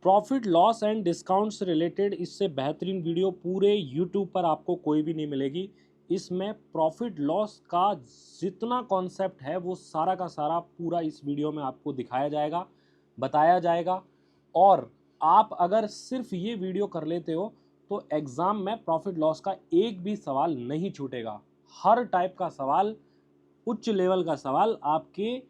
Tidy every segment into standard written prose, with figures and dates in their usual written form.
Profit loss and discount से related इससे बेहतरीन वीडियो पूरे यूट्यूब पर आपको कोई भी नहीं मिलेगी। इसमें प्रॉफिट लॉस का जितना कॉन्सेप्ट है वो सारा का सारा पूरा इस वीडियो में आपको दिखाया जाएगा, बताया जाएगा। और आप अगर सिर्फ ये वीडियो कर लेते हो तो एग्ज़ाम में प्रॉफिट लॉस का एक भी सवाल नहीं छूटेगा। हर टाइप का सवाल, उच्च लेवल का सवाल आपके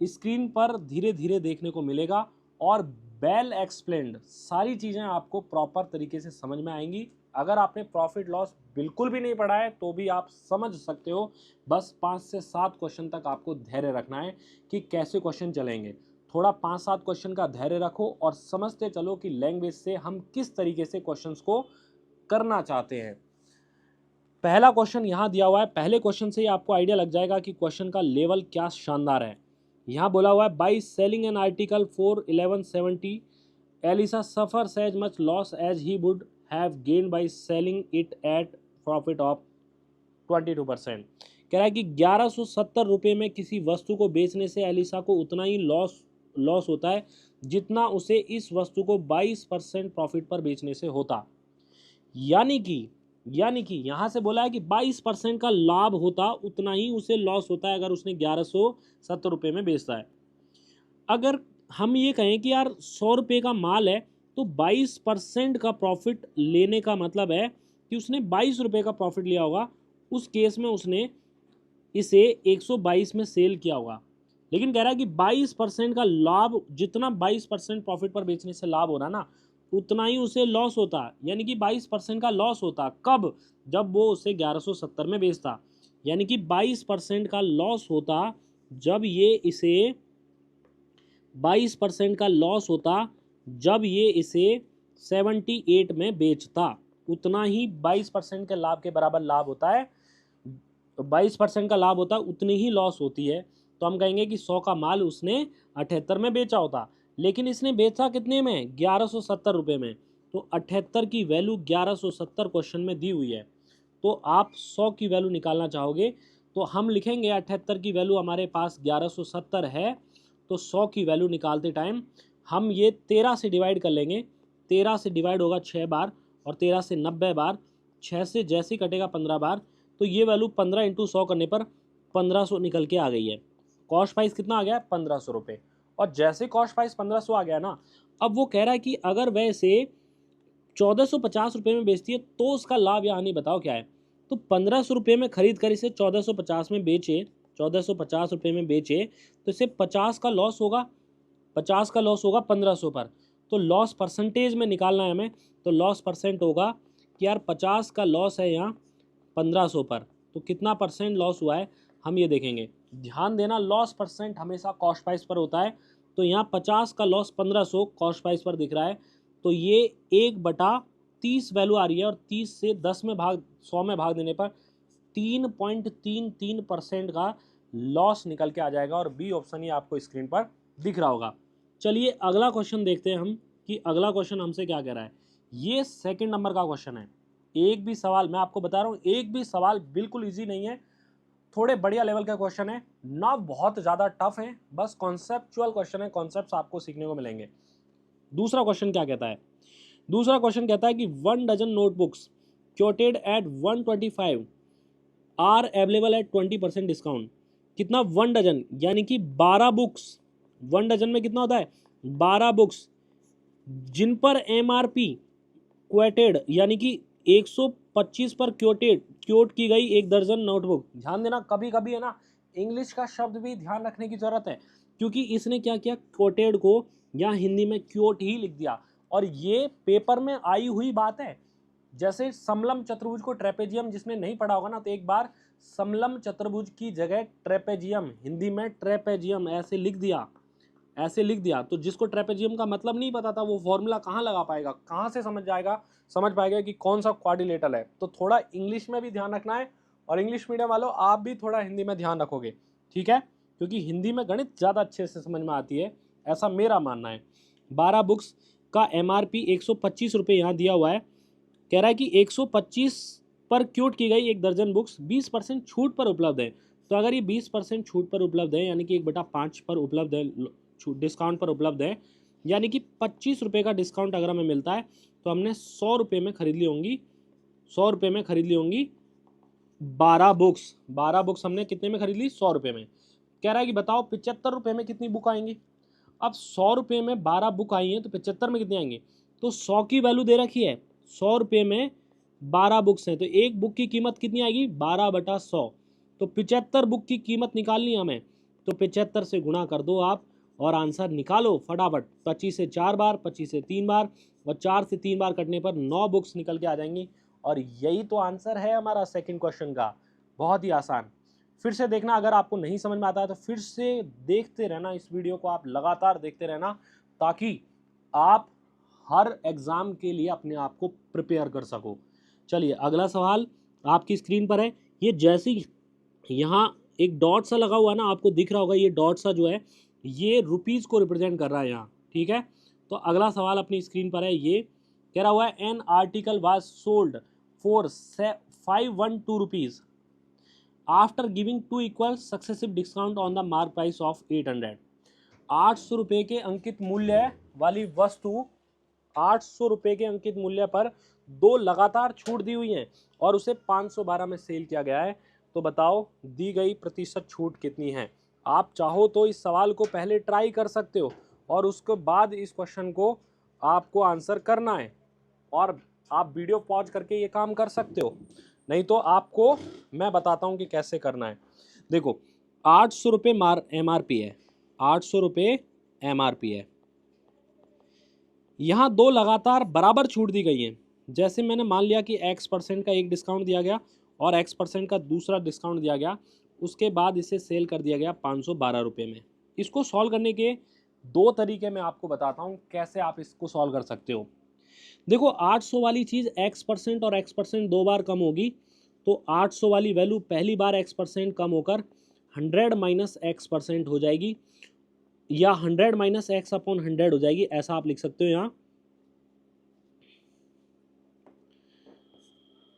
स्क्रीन पर धीरे धीरे देखने को मिलेगा और वेल एक्सप्लेन्ड सारी चीज़ें आपको प्रॉपर तरीके से समझ में आएंगी। अगर आपने प्रॉफिट लॉस बिल्कुल भी नहीं पढ़ा है तो भी आप समझ सकते हो। बस 5 से 7 क्वेश्चन तक आपको धैर्य रखना है कि कैसे क्वेश्चन चलेंगे। थोड़ा 5-7 क्वेश्चन का धैर्य रखो और समझते चलो कि लैंग्वेज से हम किस तरीके से क्वेश्चंस को करना चाहते हैं। पहला क्वेश्चन यहाँ दिया हुआ है। पहले क्वेश्चन से ही आपको आइडिया लग जाएगा कि क्वेश्चन का लेवल क्या शानदार है। यहाँ बोला हुआ है, by selling an article for 1170 Alisa suffers as much loss as he would have gain by selling it at profit of 22%। कह रहा है कि 1170 रुपये में किसी वस्तु को बेचने से एलिसा को उतना ही लॉस होता है जितना उसे इस वस्तु को 22% प्रॉफिट पर बेचने से होता। यानी कि यहाँ से बोला है कि 22% का लाभ होता, उतना ही उसे लॉस होता है अगर उसने 1170 रुपये में बेचता है। अगर हम ये कहें कि यार 100 रुपये का माल है तो 22% का प्रॉफिट लेने का मतलब है कि उसने 22 रुपये का प्रॉफिट लिया होगा। उस केस में उसने इसे 122 में सेल किया होगा। लेकिन कह रहा है कि 22% का लाभ, जितना 22% प्रॉफिट पर बेचने से लाभ हो रहा ना, उतना ही उसे लॉस होता। यानी कि 22% का लॉस होता कब? जब वो उसे 1170 में बेचता। यानी कि 22% का लॉस होता जब ये इसे 22% का लॉस होता जब ये इसे 78 में बेचता। उतना ही 22% के लाभ के बराबर लाभ होता है। 22% का लाभ होता है, उतनी ही लॉस होती है। तो हम कहेंगे कि 100 का माल उसने 78 में बेचा होता, लेकिन इसने बेचा कितने में? 1170 रुपये में। तो 78 की वैल्यू 1170 क्वेश्चन में दी हुई है। तो आप 100 की वैल्यू निकालना चाहोगे तो हम लिखेंगे 78 की वैल्यू हमारे पास 1170 है। तो 100 की वैल्यू निकालते टाइम हम ये 13 से डिवाइड कर लेंगे। 13 से डिवाइड होगा 6 बार और 13 से 90 बार। 6 से जैसे ही कटेगा 15 बार, तो ये वैल्यू 15 इंटू 100 करने पर 1500 निकल के आ गई है। कॉस्ट प्राइस कितना आ गया? 1500 रुपये। और जैसे कॉस्ट प्राइस 1500 आ गया ना, अब वो कह रहा है कि अगर वह इसे 1450 रुपये में बेचती है तो उसका लाभ या हानि बताओ क्या है। तो 1500 रुपये में खरीद कर इसे 1450 में बेचे, 1450 रुपये में बेचे तो इसे 50 का लॉस होगा। 50 का लॉस होगा 1500 पर। तो लॉस परसेंटेज में निकालना है हमें। तो लॉस परसेंट होगा कि यार 50 का लॉस है यहाँ 1500 पर, तो कितना परसेंट लॉस हुआ है हम ये देखेंगे। ध्यान देना, लॉस परसेंट हमेशा कॉस्ट प्राइस पर होता है। तो यहाँ 50 का लॉस 1500 कॉस्ट प्राइस पर दिख रहा है। तो ये 1/30 वैल्यू आ रही है और 30 से 100 में भाग देने पर 3.33% का लॉस निकल के आ जाएगा। और बी ऑप्शन ये आपको स्क्रीन पर दिख रहा होगा। चलिए अगला क्वेश्चन देखते हैं हम कि अगला क्वेश्चन हमसे क्या कह रहा है। ये सेकंड नंबर का क्वेश्चन है। एक भी सवाल, मैं आपको बता रहा हूँ, एक भी सवाल बिल्कुल इजी नहीं है। थोड़े बढ़िया लेवल का क्वेश्चन है ना, बहुत ज़्यादा टफ है। बस कॉन्सेप्चुअल क्वेश्चन है, कॉन्सेप्ट्स आपको सीखने को मिलेंगे। दूसरा क्वेश्चन क्या कहता है? दूसरा क्वेश्चन कहता है कि 1 dozen notebooks quoted at 125 are available at 20% discount. कितना? 1 डजन, यानी कि 12 बुक्स। 1 डजन में कितना होता है? 12 बुक्स, जिन पर MRP क्वेटेड यानी कि 125 पर क्योट की गई 1 दर्जन नोटबुक। ध्यान देना, कभी कभी है ना इंग्लिश का शब्द भी ध्यान रखने की जरूरत है, क्योंकि इसने क्या किया, क्योटेड को यहाँ हिंदी में क्योट ही लिख दिया। और ये पेपर में आई हुई बात है। जैसे समलम चतुर्भुज को ट्रेपेजियम, जिसने नहीं पढ़ा होगा ना, तो एक बार समलम चतुर्भुज की जगह ट्रेपेजियम, हिंदी में ट्रेपेजियम ऐसे लिख दिया, ऐसे लिख दिया। तो जिसको ट्रेपेजियम का मतलब नहीं पता था वो फॉर्मूला कहाँ लगा पाएगा, कहाँ से समझ पाएगा कि कौन सा क्वाड्रिलेटरल है। तो थोड़ा इंग्लिश में भी ध्यान रखना है। और इंग्लिश मीडियम वालों, आप भी थोड़ा हिंदी में ध्यान रखोगे, ठीक है, क्योंकि हिंदी में गणित ज़्यादा अच्छे से समझ में आती है, ऐसा मेरा मानना है। 12 बुक्स का MRP 125 रुपये यहाँ दिया हुआ है। कह रहा है कि 125 पर क्यूट की गई 1 दर्जन बुक्स 20% छूट पर उपलब्ध है। तो अगर ये 20% छूट पर उपलब्ध है, यानी कि 1/5 पर उपलब्ध है, डिस्काउंट पर उपलब्ध है, यानी कि 25 रुपये का डिस्काउंट अगर हमें मिलता है तो हमने 100 रुपये में खरीद ली होंगी, 100 रुपये में खरीद ली होंगी 12 बुक्स। 12 बुक्स हमने कितने में खरीद ली? 100 रुपये में। कह रहा है कि बताओ 75 रुपये में कितनी बुक आएंगी। अब 100 रुपये में 12 बुक आई हैं तो 75 में कितने आएंगे? तो 100 की वैल्यू दे रखी है, 100 रुपये में 12 बुक्स हैं तो एक बुक की कीमत कितनी आएगी? 12/100। तो 75 बुक की कीमत निकालनी है हमें, तो 75 से गुणा कर दो आप और आंसर निकालो फटाफट। 25 से 4 बार, 25 से 3 बार और 4 से 3 बार कटने पर 9 बुक्स निकल के आ जाएंगी। और यही तो आंसर है हमारा सेकंड क्वेश्चन का। बहुत ही आसान। फिर से देखना, अगर आपको नहीं समझ में आता है तो फिर से देखते रहना, इस वीडियो को आप लगातार देखते रहना ताकि आप हर एग्जाम के लिए अपने आप को प्रिपेयर कर सको। चलिए अगला सवाल आपकी स्क्रीन पर है। ये जैसे ही यहाँ एक डॉट सा लगा हुआ ना, आपको दिख रहा होगा, ये डॉट सा जो है ये रुपीज़ को रिप्रेजेंट कर रहा है यहाँ, ठीक है। तो अगला सवाल अपनी स्क्रीन पर है, ये कह रहा हुआ है an article was sold for 512 rupees after giving 2 equal successive discount on the mark price of 800। 800 रुपये के अंकित मूल्य वाली वस्तु, 800 रुपये के अंकित मूल्य पर 2 लगातार छूट दी हुई हैं और उसे 512 में सेल किया गया है। तो बताओ दी गई प्रतिशत छूट कितनी है। आप चाहो तो इस सवाल को पहले ट्राई कर सकते हो और उसके बाद इस क्वेश्चन को आपको आंसर करना है, और आप वीडियो पॉज करके ये काम कर सकते हो, नहीं तो आपको मैं बताता हूँ कि कैसे करना है। देखो 800 रुपये MRP है, 800 रुपये MRP है। यहाँ 2 लगातार बराबर छूट दी गई हैं। जैसे मैंने मान लिया कि X% का एक डिस्काउंट दिया गया और X% का दूसरा डिस्काउंट दिया गया, उसके बाद इसे सेल कर दिया गया 512 रुपये में। इसको सॉल्व करने के 2 तरीके मैं आपको बताता हूँ कैसे आप इसको सॉल्व कर सकते हो। देखो 800 वाली चीज़ X% और X% 2 बार कम होगी, तो 800 वाली वैल्यू पहली बार X% कम होकर 100 - X% हो जाएगी, या 100 - X/100 हो जाएगी, ऐसा आप लिख सकते हो यहाँ।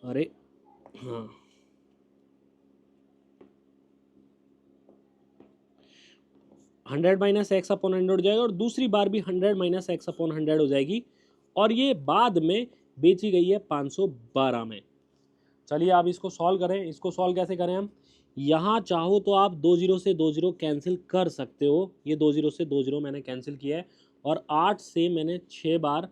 अरे हाँ, 100 - X/100 हो जाएगा और दूसरी बार भी 100 - X/100 हो जाएगी, और ये बाद में बेची गई है 512 में। चलिए आप इसको सॉल्व करें। इसको सॉल्व कैसे करें हम? यहाँ चाहो तो आप 2 0 से 2 0 कैंसिल कर सकते हो। ये 2 0 से 2 0 मैंने कैंसिल किया है, और 8 से मैंने 6 बार,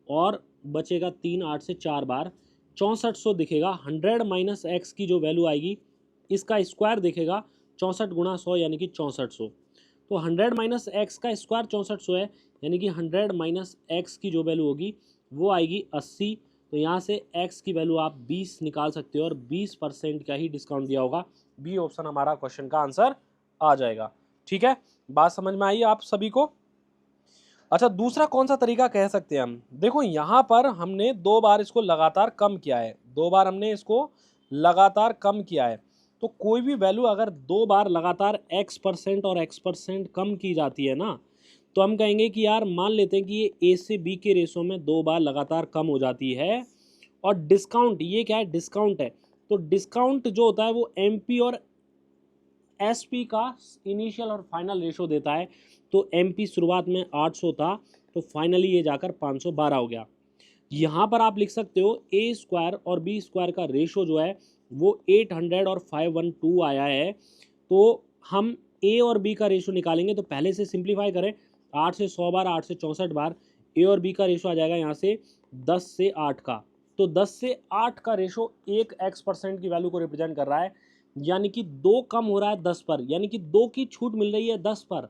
और बचेगा 3, 8 से 4 बार, 6400 दिखेगा। 100 - X की जो वैल्यू आएगी, इसका स्क्वायर दिखेगा 64 × 100 यानी कि 6400। तो 100 - X का स्क्वायर 6400 है, यानी कि 100 - X की जो वैल्यू होगी वो आएगी 80। तो यहाँ से x की वैल्यू आप 20 निकाल सकते हो और 20% का ही डिस्काउंट दिया होगा। बी ऑप्शन हमारा क्वेश्चन का आंसर आ जाएगा। ठीक है, बात समझ में आई आप सभी को? अच्छा, दूसरा कौन सा तरीका कह सकते हैं हम? देखो यहाँ पर हमने 2 बार इसको लगातार कम किया है, 2 बार हमने इसको लगातार कम किया है। तो कोई भी वैल्यू अगर 2 बार लगातार X% और X% कम की जाती है ना, तो हम कहेंगे कि यार मान लेते हैं कि ये A से B के रेशो में 2 बार लगातार कम हो जाती है, और डिस्काउंट, ये क्या है? डिस्काउंट है। तो डिस्काउंट जो होता है वो MP और SP का इनिशियल और फाइनल रेशो देता है। तो MP शुरुआत में 800 था, तो फाइनली ये जाकर 512 हो गया। यहाँ पर आप लिख सकते हो A² और B² का रेशो जो है वो 800 और 512 आया है। तो हम A और B का रेशो निकालेंगे, तो पहले से सिंप्लीफाई करें, 8 से 100 बार, 8 से 64 बार, A और B का रेशो आ जाएगा यहाँ से 10 से 8 का। तो 10 से 8 का रेशो एक X% की वैल्यू को रिप्रेजेंट कर रहा है, यानी कि 2 कम हो रहा है 10 पर, यानी कि 2 की छूट मिल रही है 10 पर।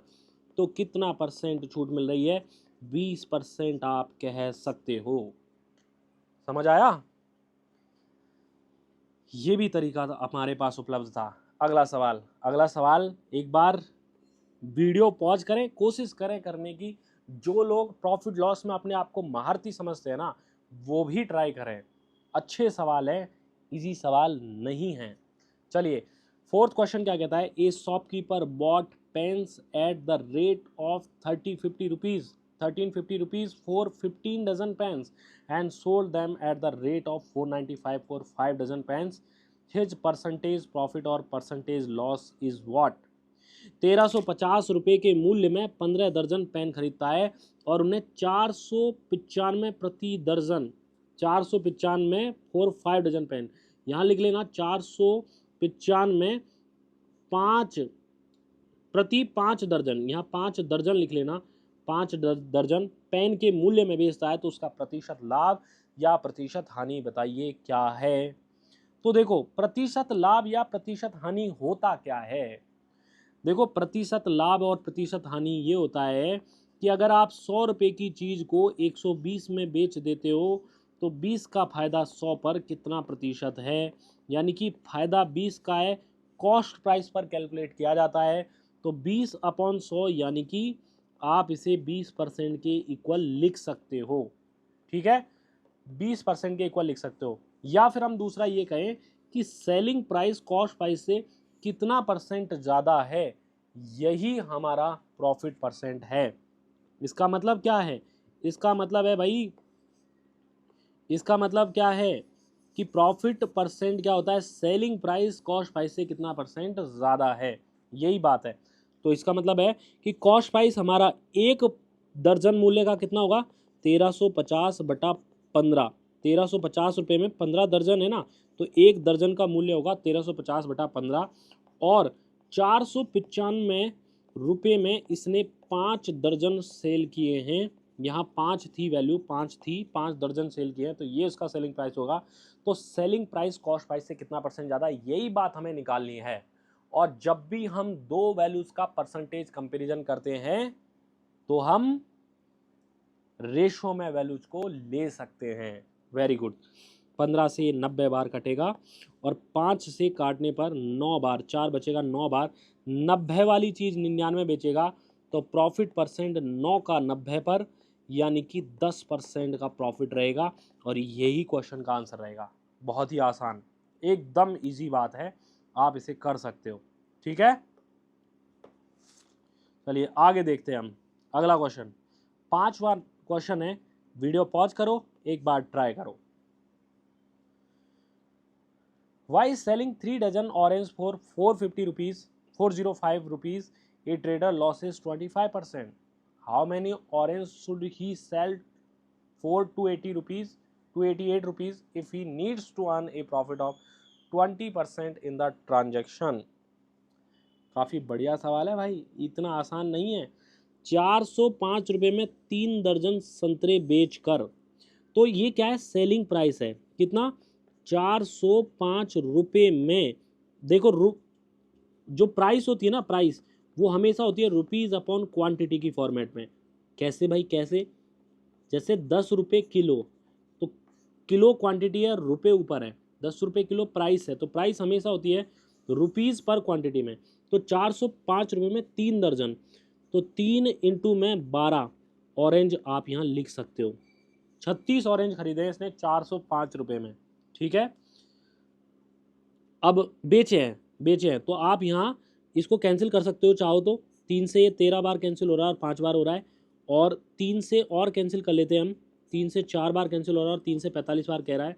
तो कितना परसेंट छूट मिल रही है? 20% आप कह सकते हो। समझ आया? ये भी तरीका हमारे पास उपलब्ध था। अगला सवाल, अगला सवाल एक बार वीडियो पॉज करें, कोशिश करें करने की। जो लोग प्रॉफिट लॉस में अपने आप को महारती समझते हैं ना, वो भी ट्राई करें। अच्छे सवाल हैं, इजी सवाल नहीं हैं। चलिए, फोर्थ क्वेश्चन क्या कहता है? A shopkeeper bought pens at the rate of 1350 rupees for 15 dozen pens and sold them at the rate of 495 for 5 dozen pens. His percentage profit or percentage loss is what? 1350 रुपये के मूल्य में 15 दर्जन pen खरीदता है, और उन्हें 495 प्रति दर्जन, 495 फॉर 5 डजन पेन। यहाँ लिख लेना 495 5 प्रति 5 दर्जन, यहाँ 5 दर्जन लिख लेना, 5 दर्जन पेन के मूल्य में बेचता है, तो उसका प्रतिशत लाभ या प्रतिशत हानि बताइए क्या है। तो देखो प्रतिशत लाभ या प्रतिशत हानि होता क्या है। देखो प्रतिशत लाभ और प्रतिशत हानि ये होता है कि अगर आप 100 रुपये की चीज़ को 120 में बेच देते हो तो 20 का फायदा 100 पर कितना प्रतिशत है, यानी कि फायदा 20 का है, कॉस्ट प्राइस पर कैलकुलेट किया जाता है, तो 20/100 यानी कि आप इसे 20% के इक्वल लिख सकते हो। ठीक है, 20% के इक्वल लिख सकते हो। या फिर हम दूसरा ये कहें कि सेलिंग प्राइस कॉस्ट प्राइस से कितना परसेंट ज़्यादा है, यही हमारा प्रॉफिट परसेंट है। इसका मतलब क्या है, इसका मतलब है भाई, इसका मतलब क्या है कि प्रॉफिट परसेंट क्या होता है, सेलिंग प्राइस कॉस्ट प्राइस से कितना परसेंट ज़्यादा है, यही बात है। तो इसका मतलब है कि कॉस्ट प्राइस हमारा एक दर्जन मूल्य का कितना होगा, 1350/15, 1350 रुपये में 15 दर्जन है ना, तो एक दर्जन का मूल्य होगा 1350/15, और 495 रुपये में इसने 5 दर्जन सेल किए हैं। यहाँ 5 थी वैल्यू, 5 थी, 5 दर्जन सेल किए हैं, तो ये उसका सेलिंग प्राइस होगा। तो सेलिंग प्राइस कॉस्ट प्राइस से कितना परसेंट ज़्यादा, यही बात हमें निकालनी है। और जब भी हम दो वैल्यूज़ का परसेंटेज कंपैरिजन करते हैं तो हम रेशो में वैल्यूज को ले सकते हैं। Very good. 15 से 90 बार कटेगा और 5 से काटने पर 9 बार, 4 बचेगा, 9 बार 90 वाली चीज़ 99 बेचेगा, तो प्रॉफिट परसेंट 9 का 90 पर यानी कि 10% का प्रॉफिट रहेगा। और यही क्वेश्चन का आंसर रहेगा। बहुत ही आसान, एकदम इजी बात है, आप इसे कर सकते हो। ठीक है, चलिए आगे देखते हैं हम अगला क्वेश्चन। 5वां क्वेश्चन है, वीडियो पॉज करो, एक बार ट्राई करो। Why is selling 3 dozen orange for 450 rupees, 405 rupees, a trader losses 25%? How many orange should he sell for 280 rupees, 288 rupees if he needs to earn a profit of 20% in the transaction? काफ़ी बढ़िया सवाल है भाई, इतना आसान नहीं है। 405 रुपये में 3 दर्जन संतरे बेचकर, तो ये क्या है, सेलिंग प्राइस है कितना, 405 रुपये में। देखो जो प्राइस होती है ना, प्राइस वो हमेशा होती है रुपीज़ अपॉन क्वांटिटी की फॉर्मेट में। कैसे भाई, कैसे, जैसे 10 रुपये किलो, तो किलो क्वांटिटी है, रुपये ऊपर है, 10 रुपये किलो प्राइस है, तो प्राइस हमेशा होती है रुपीज़ पर क्वांटिटी में। तो 405 रुपये में 3 दर्जन, तो 3 इंटू में 12 ऑरेंज आप यहाँ लिख सकते हो। 36 ऑरेंज खरीदे हैं इसने 405 रुपये में। ठीक है, अब बेचे हैं तो आप यहाँ इसको कैंसिल कर सकते हो चाहो तो। 3 से ये 13 बार कैंसिल हो रहा है और 5 बार हो रहा है, और 3 से और कैंसिल कर लेते हैं हम, 3 से 4 बार कैंसिल हो रहा है और 3 से 45 बार कह रहा है,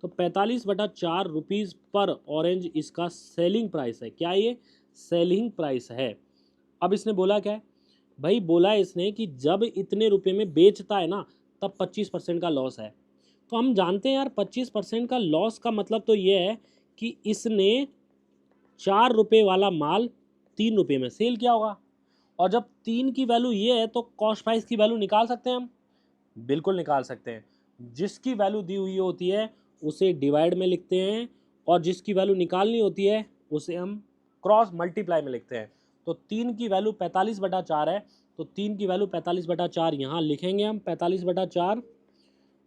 तो 45/4 रुपीज़ पर ऑरेंज इसका सेलिंग प्राइस है। क्या ये सेलिंग प्राइस है। अब इसने बोला क्या है भाई, बोला है इसने कि जब इतने रुपए में बेचता है ना तब 25% का लॉस है। तो हम जानते हैं यार 25% का लॉस का मतलब तो ये है कि इसने 4 रुपये वाला माल 3 रुपये में सेल किया होगा। और जब 3 की वैल्यू ये है तो कॉस्ट प्राइस की वैल्यू निकाल सकते हैं हम, बिल्कुल निकाल सकते हैं। जिसकी वैल्यू दी हुई होती है उसे डिवाइड में लिखते हैं, और जिसकी वैल्यू निकालनी होती है उसे हम क्रॉस मल्टीप्लाई में लिखते हैं। तो 3 की वैल्यू 45/4 है, तो 3 की वैल्यू 45/4 यहाँ लिखेंगे हम 45/4,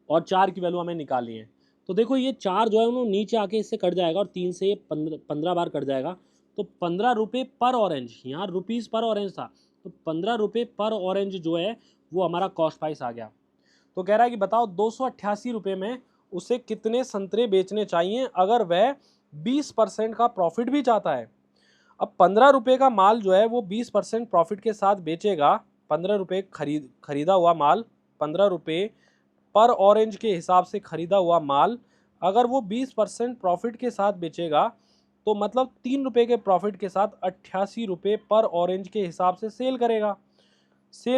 और 4 की वैल्यू हमें निकालनी है। तो देखो ये 4 जो है उन्होंने नीचे आके इससे कट जाएगा, और 3 से ये 15 बार कट जाएगा, तो 15 रुपये पर ऑरेंज, यहाँ रुपीज़ पर ऑरेंज था, तो 15 रुपये पर ऑरेंज जो है वो हमारा कॉस्ट प्राइस आ गया। तो कह रहा है कि बताओ 288 रुपये में उसे कितने संतरे बेचने चाहिए अगर वह 20% का प्रॉफिट भी चाहता है। अब 15 रुपये का माल जो है वो 20% प्रॉफिट के साथ बेचेगा। 15 रुपये खरीदा हुआ माल, 15 रुपये पर ऑरेंज के हिसाब से खरीदा हुआ माल अगर वो 20% प्रॉफिट के साथ बेचेगा, तो मतलब 3 रुपये के प्रॉफिट के साथ 88 रुपये पर ऑरेंज के हिसाब से सेल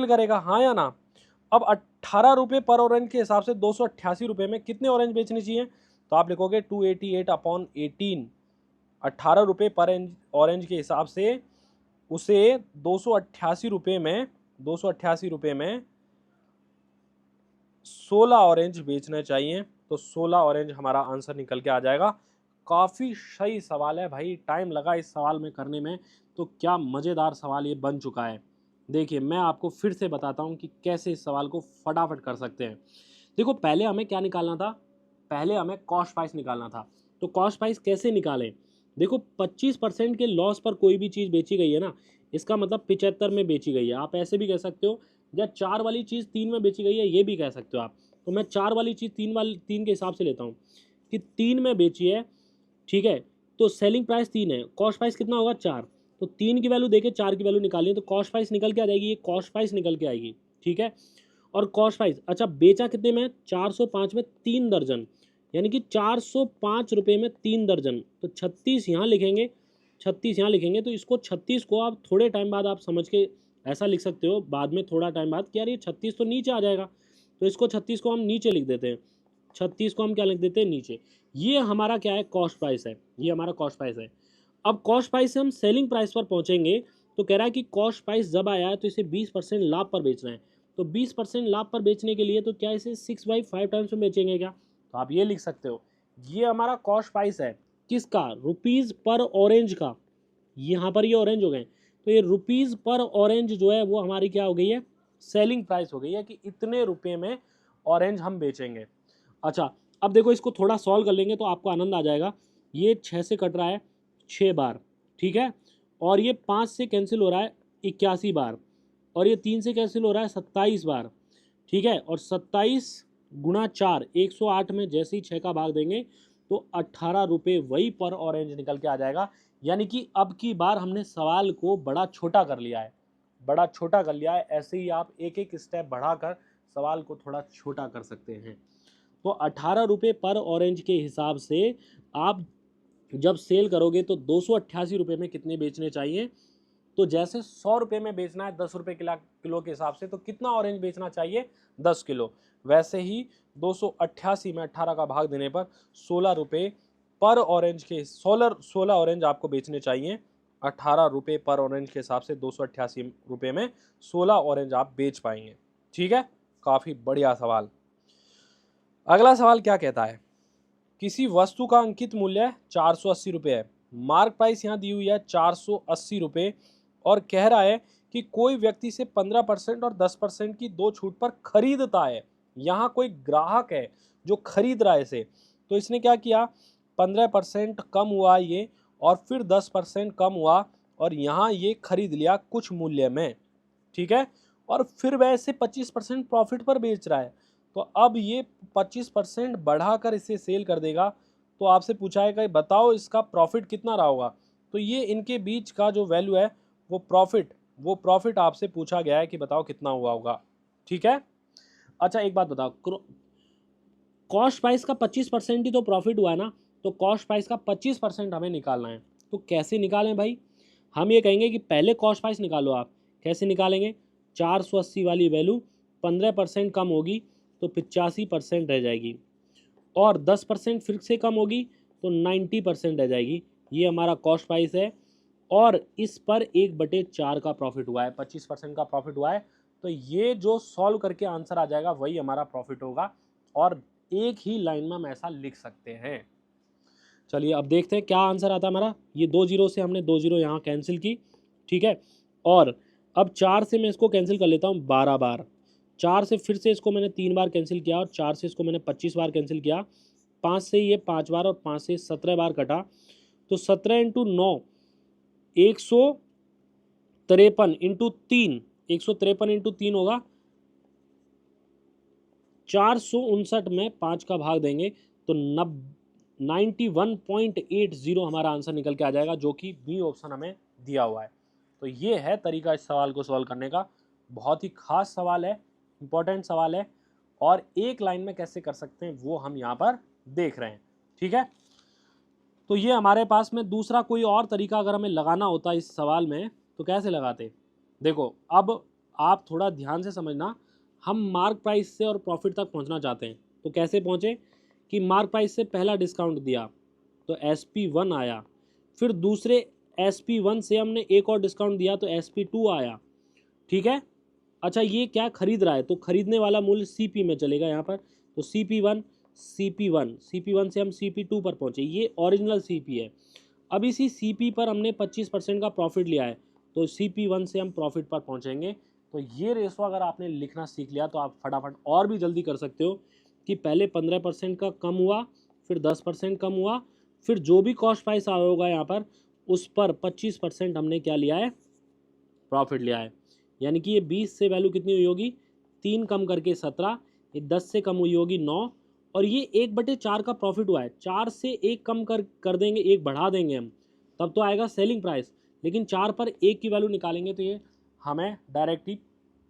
करेगा, हाँ या ना। अब 18 रुपये पर ऑरेंज के हिसाब से 288 रुपये में कितने ऑरेंज बेचने चाहिए, तो आप लिखोगे 288/18, 18 रुपये पर ऑरेंज के हिसाब से उसे 288 रुपये में 16 ऑरेंज बेचने चाहिए। तो 16 ऑरेंज हमारा आंसर निकल के आ जाएगा। काफ़ी सही सवाल है भाई, टाइम लगा इस सवाल में करने में, तो क्या मज़ेदार सवाल ये बन चुका है। देखिए मैं आपको फिर से बताता हूँ कि कैसे इस सवाल को फटाफट कर सकते हैं। देखो पहले हमें क्या निकालना था, पहले हमें कॉस्ट प्राइस निकालना था। तो कॉस्ट प्राइस कैसे निकालें, देखो 25% के लॉस पर कोई भी चीज़ बेची गई है ना, इसका मतलब 75 में बेची गई है। आप ऐसे भी कह सकते हो, या 4 वाली चीज़ 3 में बेची गई है, ये भी कह सकते हो आप। तो मैं 4 वाली चीज़ 3 के हिसाब से लेता हूँ कि 3 में बेची है, ठीक है। तो सेलिंग प्राइस 3 है, कॉस्ट प्राइस कितना होगा 4। तो 3 की वैल्यू देके 4 की वैल्यू निकालिए तो कॉस्ट प्राइस निकल के आ जाएगी, ये कॉस्ट प्राइस निकल के आएगी, ठीक है। और कॉस्ट प्राइस अच्छा बेचा कितने में, 405 में 3 दर्जन, यानी कि 405 रुपये में 3 दर्जन। तो 36 यहाँ लिखेंगे, 36 यहाँ लिखेंगे। तो इसको 36 को आप थोड़े टाइम बाद आप समझ के ऐसा लिख सकते हो बाद में थोड़ा टाइम बाद कि यार ये 36 तो नीचे आ जाएगा, तो इसको 36 को हम नीचे लिख देते हैं, 36 को हम क्या लिख देते हैं नीचे। ये हमारा क्या है, कॉस्ट प्राइस है, ये हमारा कॉस्ट प्राइस है। अब कॉस्ट प्राइस से हम सेलिंग प्राइस पर पहुंचेंगे, तो कह रहा है कि कॉस्ट प्राइस जब आया है तो इसे 20% लाभ पर बेचना है। तो 20% लाभ पर बेचने के लिए तो क्या इसे 6/5 टाइम्स में बेचेंगे क्या, तो आप ये लिख सकते हो ये हमारा कॉस्ट प्राइस है किसका, रुपीज़ पर ऑरेंज का। यहाँ पर ये ऑरेंज हो गए, तो ये रुपीज़ पर ऑरेंज जो है वो हमारी क्या हो गई है, सेलिंग प्राइस हो गई है कि इतने रुपये में ऑरेंज हम बेचेंगे। अच्छा अब देखो इसको थोड़ा सॉल्व कर लेंगे तो आपको आनंद आ जाएगा। ये 6 से कट रहा है 6 बार, ठीक है। और ये 5 से कैंसिल हो रहा है 81 बार, और ये 3 से कैंसिल हो रहा है 27 बार, ठीक है। और 27 गुणा 4 108 में जैसे ही 6 का भाग देंगे तो 18 रुपये वही पर ऑरेंज निकल के आ जाएगा। यानी कि अब की बार हमने सवाल को बड़ा छोटा कर लिया है, बड़ा छोटा कर लिया है। ऐसे ही आप एक एक स्टेप बढ़ाकर सवाल को थोड़ा छोटा कर सकते हैं। तो 18 रुपये पर ऑरेंज के हिसाब से आप जब सेल करोगे तो 288 रुपये में कितने बेचने चाहिए, तो जैसे 100 रुपये में बेचना है 10 रुपये किलो के हिसाब से, तो कितना ऑरेंज बेचना चाहिए 10 किलो। वैसे ही 288 में 18 का भाग देने पर 16 रुपये पर ऑरेंज के 16 ऑरेंज आपको बेचने चाहिए। 18 रुपये पर ऑरेंज के हिसाब से 288 रुपये में 16 ऑरेंज आप बेच पाएंगे, ठीक है। काफ़ी बढ़िया सवाल। अगला सवाल क्या कहता है, किसी वस्तु का अंकित मूल्य 480 रुपये है, मार्क प्राइस यहाँ दी हुई है 480 रुपये, और कह रहा है कि कोई व्यक्ति से 15% और 10% की दो छूट पर खरीदता है। यहाँ कोई ग्राहक है जो खरीद रहा है इसे, तो इसने क्या किया 15% कम हुआ ये, और फिर 10% कम हुआ, और यहाँ ये खरीद लिया कुछ मूल्य में, ठीक है। और फिर वह इसे 25% प्रॉफिट पर बेच रहा है। तो अब ये 25% बढ़ाकर इसे सेल कर देगा। तो आपसे पूछा है कि बताओ इसका प्रॉफिट कितना रहा होगा। तो ये इनके बीच का जो वैल्यू है वो प्रॉफिट आपसे पूछा गया है कि बताओ कितना हुआ होगा, ठीक है। अच्छा एक बात बताओ, कॉस्ट प्राइस का 25% ही तो प्रॉफिट हुआ है ना, तो कॉस्ट प्राइस का 25% हमें निकालना है। तो कैसे निकालें भाई, हम ये कहेंगे कि पहले कॉस्ट प्राइस निकालो। आप कैसे निकालेंगे, 480 वाली वैल्यू 15% कम होगी तो 85% रह जाएगी, और 10% फिर से कम होगी तो 90% रह जाएगी। ये हमारा कॉस्ट प्राइस है, और इस पर 1/4 का प्रॉफिट हुआ है, 25% का प्रॉफिट हुआ है। तो ये जो सॉल्व करके आंसर आ जाएगा वही हमारा प्रॉफिट होगा, और एक ही लाइन में हम ऐसा लिख सकते हैं। चलिए अब देखते हैं क्या आंसर आता है हमारा। ये 2 जीरो से हमने 2 जीरो यहाँ कैंसिल की, ठीक है। और अब 4 से मैं इसको कैंसिल कर लेता हूँ 12 बार, 4 से फिर से इसको मैंने 3 बार कैंसिल किया, और 4 से इसको मैंने 25 बार कैंसिल किया, 5 से ये 5 बार, और 5 से 17 बार कटा। तो 17 × 9 153 इंटू 3, 153 इंटू 3 होगा 459 में 5 का भाग देंगे तो 91.80 हमारा आंसर निकल के आ जाएगा, जो कि बी ऑप्शन हमें दिया हुआ है। तो ये है तरीका इस सवाल को सॉल्व करने का। बहुत ही खास सवाल है, इंपॉर्टेंट सवाल है, और एक लाइन में कैसे कर सकते हैं वो हम यहाँ पर देख रहे हैं, ठीक है। तो ये हमारे पास में दूसरा कोई और तरीका अगर हमें लगाना होता इस सवाल में तो कैसे लगाते, देखो अब आप थोड़ा ध्यान से समझना। हम मार्क प्राइस से और प्रॉफिट तक पहुंचना चाहते हैं। तो कैसे पहुंचे कि मार्क प्राइस से पहला डिस्काउंट दिया तो SP1 आया, फिर दूसरे SP1 से हमने एक और डिस्काउंट दिया तो SP2 आया। ठीक है। अच्छा, ये क्या खरीद रहा है तो खरीदने वाला मूल्य CP में चलेगा यहाँ पर, तो CP1 से हम CP2 पर पहुंचे, ये ओरिजिनल CP है। अब इसी CP पर हमने 25% का प्रॉफिट लिया है, तो CP1 से हम प्रॉफिट पर पहुंचेंगे। तो ये रेशो अगर आपने लिखना सीख लिया तो आप फटाफट और भी जल्दी कर सकते हो कि पहले 15% का कम हुआ, फिर 10% कम हुआ, फिर जो भी कॉस्ट प्राइस आया होगा यहाँ पर उस पर 25% हमने क्या लिया है, प्रॉफिट लिया है। यानी कि ये 20 से वैल्यू कितनी हुई होगी, 3 कम करके 17, ये 10 से कम हुई होगी 9, और ये 1/4 का प्रॉफिट हुआ है। 4 से 1 कम कर देंगे, 1 बढ़ा देंगे हम, तब तो आएगा सेलिंग प्राइस, लेकिन 4 पर 1 की वैल्यू निकालेंगे तो ये हमें डायरेक्टली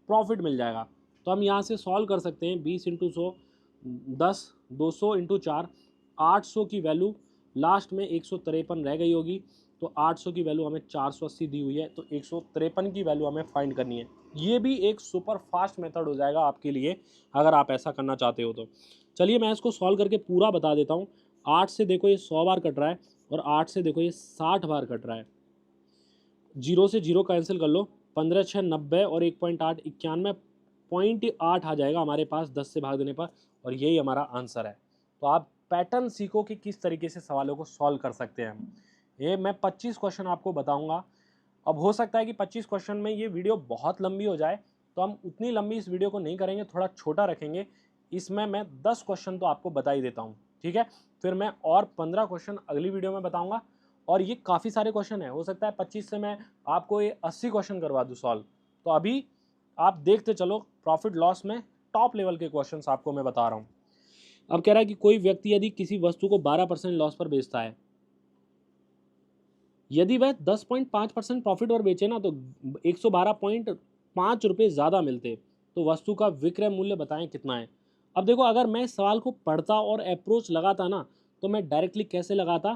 प्रॉफिट मिल जाएगा। तो हम यहाँ से सॉल्व कर सकते हैं, 20 इंटू 100 10, 200 इंटू 4 800 की वैल्यू, लास्ट में 153 रह गई होगी, तो 800 की वैल्यू हमें 480 दी हुई है, तो 153 की वैल्यू हमें फाइंड करनी है। ये भी एक सुपर फास्ट मेथड हो जाएगा आपके लिए अगर आप ऐसा करना चाहते हो तो। चलिए मैं इसको सॉल्व करके पूरा बता देता हूँ। 8 से देखो ये 100 बार कट रहा है, और 8 से देखो ये 60 बार कट रहा है। 0 से 0 कैंसिल कर लो, 15 6 90 और 1.8 91, 0.8 आ जाएगा हमारे पास 10 से भाग देने पर, और यही हमारा आंसर है। तो आप पैटर्न सीखो कि किस तरीके से सवालों को सॉल्व कर सकते हैं हम। ये मैं 25 क्वेश्चन आपको बताऊंगा। अब हो सकता है कि 25 क्वेश्चन में ये वीडियो बहुत लंबी हो जाए, तो हम उतनी लंबी इस वीडियो को नहीं करेंगे, थोड़ा छोटा रखेंगे। इसमें मैं 10 क्वेश्चन तो आपको बता ही देता हूँ, ठीक है। फिर मैं और 15 क्वेश्चन अगली वीडियो में बताऊंगा, और ये काफ़ी सारे क्वेश्चन है, हो सकता है 25 से मैं आपको ये 80 क्वेश्चन करवा दूँ सॉल्व। तो अभी आप देखते चलो, प्रॉफिट लॉस में टॉप लेवल के क्वेश्चन आपको मैं बता रहा हूँ। अब कह रहा है कि कोई व्यक्ति यदि किसी वस्तु को 12% लॉस पर बेचता है, यदि वह 10.5% प्रॉफिट पर बेचे ना तो 112.5 रुपये ज़्यादा मिलते, तो वस्तु का विक्रय मूल्य बताएं कितना है। अब देखो, अगर मैं सवाल को पढ़ता और अप्रोच लगाता ना, तो मैं डायरेक्टली कैसे लगाता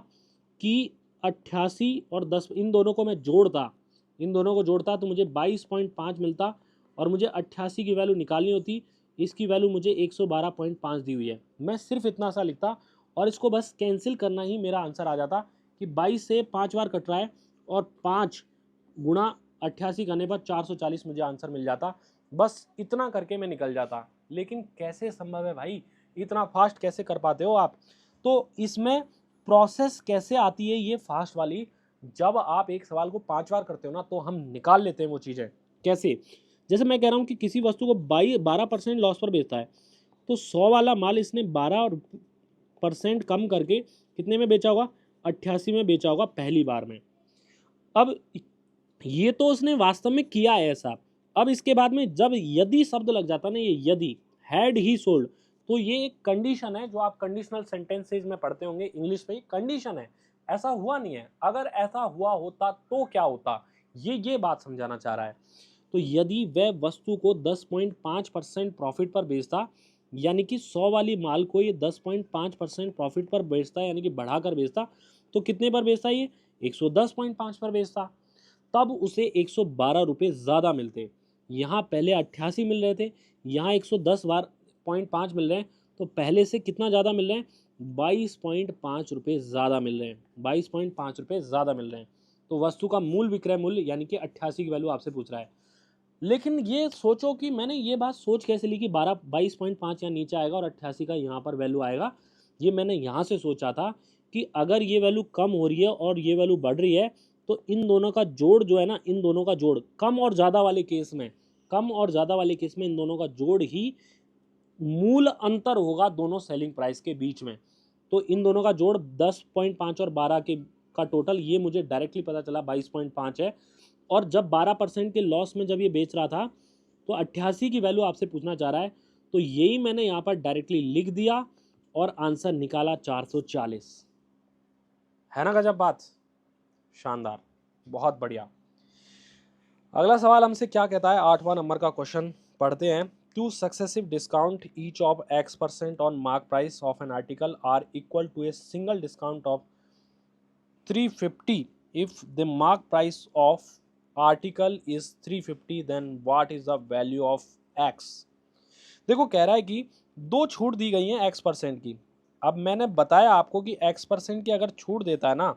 कि 88 और 10 इन दोनों को मैं जोड़ता तो मुझे 22.5 मिलता, और मुझे 88 की वैल्यू निकालनी होती, इसकी वैल्यू मुझे 112.5 दी हुई है। मैं सिर्फ इतना सा लिखता और इसको बस कैंसिल करना ही मेरा आंसर आ जाता कि 22 से 5 बार कट रहा है, और 5 गुणा 88 करने पर 440 मुझे आंसर मिल जाता। बस इतना करके मैं निकल जाता। लेकिन कैसे संभव है भाई, इतना फास्ट कैसे कर पाते हो आप? तो इसमें प्रोसेस कैसे आती है ये फास्ट वाली, जब आप एक सवाल को 5 बार करते हो ना, तो हम निकाल लेते हैं वो चीज़ें। कैसे? जैसे मैं कह रहा हूँ कि किसी वस्तु को 12% लॉस पर बेचता है, तो 100 वाला माल इसने 12% कम करके कितने में बेचा होगा, 88 में बेचा होगा पहली बार में। अब ये तो उसने वास्तव में किया है ऐसा। अब इसके बाद में जब यदि शब्द लग जाता ना, ये यदि, हैड ही सोल्ड, तो ये एक कंडीशन है जो आप कंडीशनल सेंटेंसेज में पढ़ते होंगे इंग्लिश में। कंडीशन है, ऐसा हुआ नहीं है। अगर ऐसा हुआ होता तो क्या होता, ये बात समझाना चाह रहा है। तो यदि वह वस्तु को 10.5% प्रॉफिट पर बेचता, यानी कि 100 वाली माल को ये 10.5% प्रॉफिट पर बेचता, यानी कि बढ़ाकर बेचता, तो कितने पर बेचता, ये 110.5 पर बेचता, तब उसे 112 रुपये ज़्यादा मिलते। यहाँ पहले 88 मिल रहे थे, यहाँ 110.5 मिल रहे हैं, तो पहले से कितना ज़्यादा मिल रहे हैं, 22.5 रुपये ज़्यादा मिल रहे हैं, 22.5 रुपये ज़्यादा मिल रहे हैं। तो वस्तु का मूल विक्रय मूल्य यानी कि 88 की वैल्यू आपसे पूछ रहा है। लेकिन ये सोचो कि मैंने ये बात सोच कैसे ली कि 22.5 यहाँ नीचे आएगा और 88 का यहाँ पर वैल्यू आएगा। ये मैंने यहाँ से सोचा था कि अगर ये वैल्यू कम हो रही है और ये वैल्यू बढ़ रही है, तो इन दोनों का जोड़ जो है ना, इन दोनों का जोड़, कम और ज़्यादा वाले केस में इन दोनों का जोड़ ही मूल अंतर होगा दोनों सेलिंग प्राइस के बीच में। तो इन दोनों का जोड़ 10.5 और 12 के का टोटल, ये मुझे डायरेक्टली पता चला 22.5 है। और जब 12% के लॉस में जब ये बेच रहा था, तो 88 की वैल्यू आपसे पूछना चाह रहा है, तो यही मैंने यहाँ पर डायरेक्टली लिख दिया और आंसर निकाला 440। है ना गजब बात, शानदार, बहुत बढ़िया। अगला सवाल हमसे क्या कहता है, 8वां नंबर का क्वेश्चन पढ़ते हैं। Two successive discount each of X% on mark price of an article are equal to a single discount of 350 if the mark price of article is 350, then what is the value of X? देखो कह रहा है कि दो छूट दी गई हैं x% की। अब मैंने बताया आपको कि x% की अगर छूट देता है ना,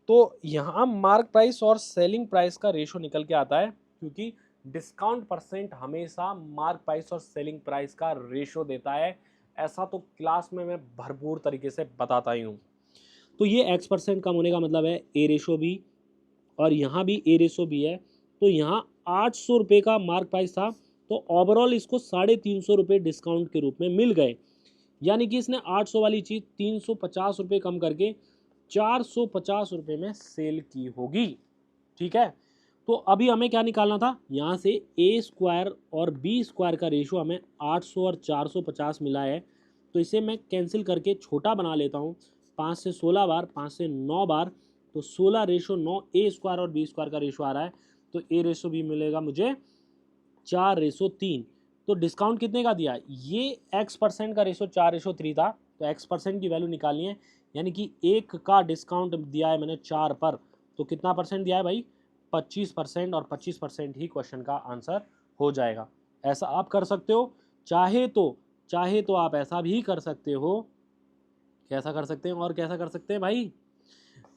तो यहाँ मार्क प्राइस और सेलिंग प्राइस का रेशो निकल के आता है, क्योंकि डिस्काउंट परसेंट हमेशा मार्क प्राइस और सेलिंग प्राइस का रेशो देता है। ऐसा तो क्लास में मैं भरपूर तरीके से बताता ही हूँ। तो ये x% कम होने का मतलब है ए रेशो बी, और यहाँ भी ए रेशो बी है। तो यहाँ 800 रुपये का मार्क प्राइस था, तो ओवरऑल इसको 350 रुपये डिस्काउंट के रूप में मिल गए। यानी कि इसने 800 वाली चीज़ 350 रुपये कम करके 450 रुपये में सेल की होगी। ठीक है, तो अभी हमें क्या निकालना था, यहाँ से ए स्क्वायर और बी स्क्वायर का रेशो हमें 800 और 450 मिला है। तो इसे मैं कैंसिल करके छोटा बना लेता हूँ, 5 से 16 बार, 5 से 9 बार, तो 16:9 ए स्क्वायर और बी स्क्वायर का रेशो आ रहा है। तो ए रेशो भी मिलेगा मुझे 4:3। तो डिस्काउंट कितने का दिया, ये x% का रेशो 4:3 था, तो x% की वैल्यू निकालनी है। यानी कि 1 का डिस्काउंट दिया है मैंने 4 पर, तो कितना परसेंट दिया है भाई, 25%, और 25% ही क्वेश्चन का आंसर हो जाएगा। ऐसा आप कर सकते हो, चाहे तो आप ऐसा भी कर सकते हो। कैसा कर सकते हैं, और कैसा कर सकते हैं भाई,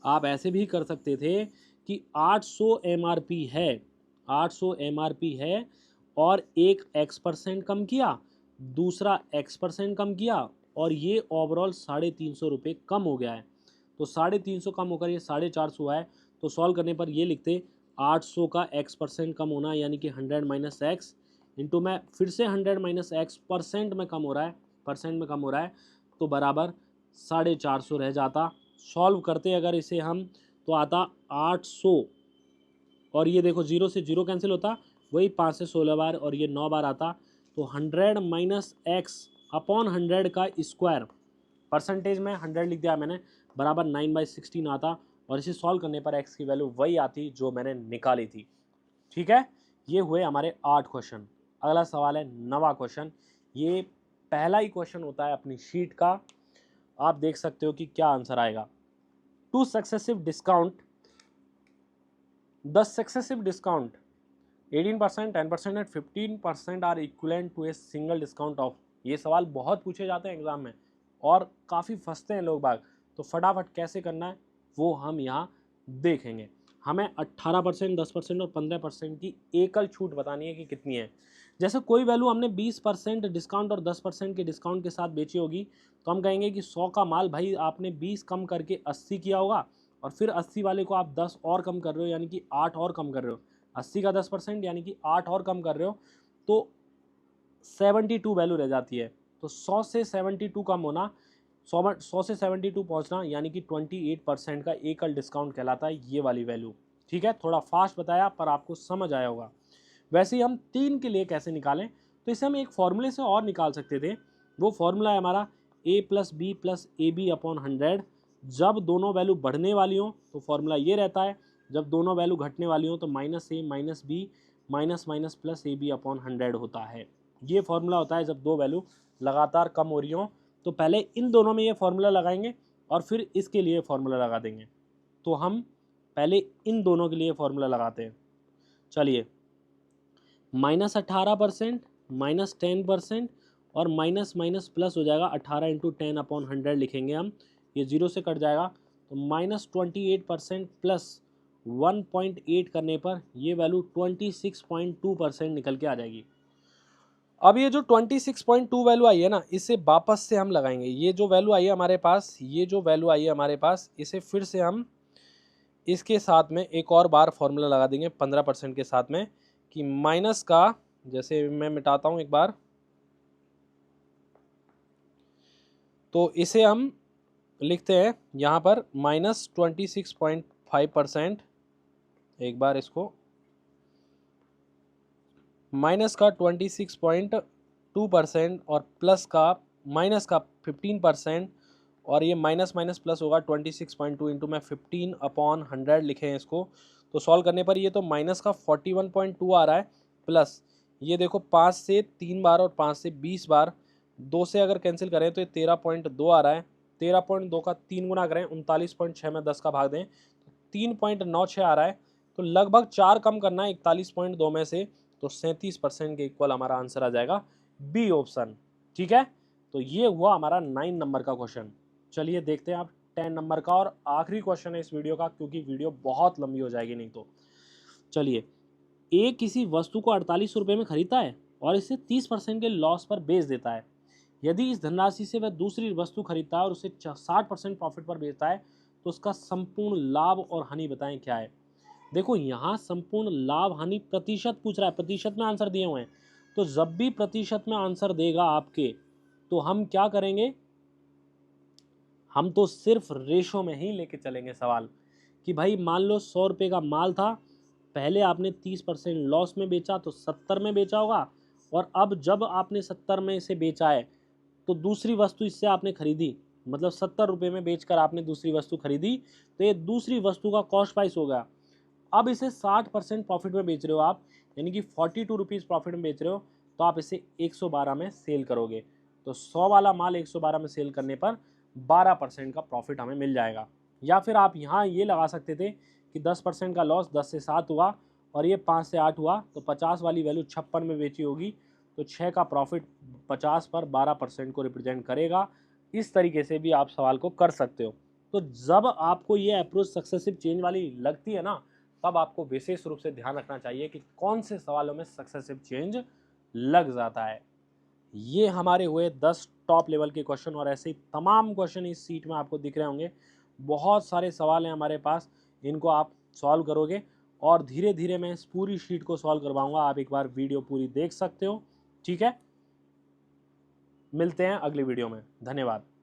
आप ऐसे भी कर सकते थे कि 800 MRP है, 800 MRP है, और एक x% कम किया, दूसरा x% कम किया, और ये ओवरऑल 350 रुपये कम हो गया है। तो 350 कम होकर ये 450 है। तो सॉल्व करने पर ये लिखते 800 का x% कम होना, यानी कि 100 माइनस एक्स इंटू में फिर से 100 माइनस एक्स परसेंट में कम हो रहा है, परसेंट में कम हो रहा है, तो बराबर 450 रह जाता। सॉल्व करते अगर इसे हम, तो आता 800, और ये देखो 0 से 0 कैंसिल होता, वही 5 से 16 बार, और ये 9 बार आता। तो 100 माइनस एक्स अपॉन 100 का स्क्वायर, परसेंटेज में 100 लिख दिया मैंने, बराबर 9/16 आता। और इसे सॉल्व करने पर x की वैल्यू वही आती जो मैंने निकाली थी। ठीक है, ये हुए हमारे 8 क्वेश्चन। अगला सवाल है 9वां क्वेश्चन। ये पहला ही क्वेश्चन होता है अपनी शीट का, आप देख सकते हो कि क्या आंसर आएगा। Two successive discount, the successive discount 18%, 10% and 15% are equivalent to a single discount of. ये सवाल बहुत पूछे जाते हैं एग्जाम में, और काफ़ी फंसते हैं लोग बाग। तो फटाफट कैसे करना है वो हम यहाँ देखेंगे। हमें 18%, 10% और 15% की एकल छूट बतानी है कि कितनी है। जैसे कोई वैल्यू हमने 20% डिस्काउंट और 10% के डिस्काउंट के साथ बेची होगी, तो हम कहेंगे कि 100 का माल भाई आपने 20 कम करके 80 किया होगा, और फिर 80 वाले को आप 10 और कम कर रहे हो, यानी कि 8 और कम कर रहे हो। 80 का 10% यानी कि 8 और कम कर रहे हो, तो 72 वैल्यू रह जाती है। तो 100 से 72 कम होना, 100 से 72 पहुंचना, यानी कि 28% का एकल डिस्काउंट कहलाता है ये वाली वैल्यू। ठीक है, थोड़ा फास्ट बताया पर आपको समझ आया होगा। वैसे ही हम 3 के लिए कैसे निकालें, तो इसे हम एक फॉर्मूले से और निकाल सकते थे। वो फॉर्मूला है हमारा a plus b plus a b upon 100। जब दोनों वैल्यू बढ़ने वाली हो तो फॉर्मूला ये रहता है, जब दोनों वैल्यू घटने वाली हो तो minus a minus b minus minus plus a b upon 100 होता है। ये फॉर्मूला होता है जब दो वैल्यू लगातार कम हो रही हो। तो पहले इन दोनों में ये फॉर्मूला लगाएंगे और फिर इसके लिए फॉर्मूला लगा देंगे। तो हम पहले इन दोनों के लिए फॉर्मूला लगाते हैं। चलिए, -18%, -10%, और माइनस माइनस प्लस हो जाएगा 18 इंटू 10 अपॉन 100 लिखेंगे हम। ये 0 से कट जाएगा, तो -28% प्लस 1.8 करने पर ये वैल्यू 26.2% निकल के आ जाएगी। अब ये जो 26.2 वैल्यू आई है ना, इसे वापस से हम लगाएंगे। ये जो वैल्यू आई है हमारे पास, ये जो वैल्यू आई है हमारे पास, इसे फिर से हम इसके साथ में एक और बार फॉर्मूला लगा देंगे 15% के साथ में, कि माइनस का, जैसे मैं मिटाता हूं एक बार, तो इसे हम लिखते हैं यहाँ पर -26.5%। एक बार इसको माइनस का 26.2% और प्लस का माइनस का 15%, और ये माइनस माइनस प्लस होगा 26.2 इंटू में 15 अपॉन 100 लिखे हैं इसको। तो सॉल्व करने पर ये तो माइनस का 41.2 आ रहा है, प्लस ये देखो 5 से 3 बार और 5 से 20 बार, 2 से अगर कैंसिल करें तो ये 13.2 आ रहा है। 13.2 का 3 गुना करें, 39.6 में 10 का भाग दें, 3.96 आ रहा है। तो लगभग 4 कम करना है 41.2 में से, तो 37% के इक्वल हमारा आंसर आ जाएगा। B option. ठीक है, तो ये हुआ हमारा 9 नंबर का क्वेश्चन। चलिए देखते हैं आप 10 नंबर का और आखिरी क्वेश्चन है इस वीडियो का, क्योंकि वीडियो बहुत लंबी हो जाएगी नहीं तो। चलिए, ए किसी वस्तु को 48 रुपये में खरीदता है और इसे 30% के लॉस पर बेच देता है। यदि इस धनराशि से वह दूसरी वस्तु खरीदता है और उसे 60% प्रॉफिट पर बेचता है तो उसका संपूर्ण लाभ और हानि बताएं क्या है। देखो यहाँ संपूर्ण लाभ हानि प्रतिशत पूछ रहा है, प्रतिशत में आंसर दिए हुए हैं, तो जब भी प्रतिशत में आंसर देगा आपके तो हम क्या करेंगे, हम तो सिर्फ रेशो में ही लेके चलेंगे सवाल कि भाई मान लो 100 रुपये का माल था, पहले आपने 30% लॉस में बेचा तो 70 में बेचा होगा, और अब जब आपने 70 में इसे बेचा है तो दूसरी वस्तु इससे आपने खरीदी, मतलब 70 रुपये में बेचकर आपने दूसरी वस्तु खरीदी, तो ये दूसरी वस्तु का कॉस्ट प्राइस हो गया। अब इसे 60% प्रॉफिट में बेच रहे हो आप, यानी कि 42 रुपीज़ प्रॉफिट में बेच रहे हो, तो आप इसे 112 में सेल करोगे। तो 100 वाला माल 112 में सेल करने पर 12% का प्रॉफिट हमें मिल जाएगा। या फिर आप यहाँ ये लगा सकते थे कि 10% का लॉस 10 से 7 हुआ और ये 5 से 8 हुआ, तो 50 वाली वैल्यू 56 में बेची होगी, तो 6 का प्रॉफिट 50 पर 12% को रिप्रेजेंट करेगा। इस तरीके से भी आप सवाल को कर सकते हो। तो जब आपको ये अप्रोच सक्सेसिव चेंज वाली लगती है ना, तब आपको विशेष रूप से ध्यान रखना चाहिए कि कौन से सवालों में सक्सेसिव चेंज लग जाता है। ये हमारे हुए 10 टॉप लेवल के क्वेश्चन, और ऐसे ही तमाम क्वेश्चन इस सीट में आपको दिख रहे होंगे। बहुत सारे सवाल हैं हमारे पास, इनको आप सॉल्व करोगे और धीरे धीरे मैं इस पूरी शीट को सॉल्व करवाऊंगा। आप एक बार वीडियो पूरी देख सकते हो। ठीक है, मिलते हैं अगली वीडियो में। धन्यवाद।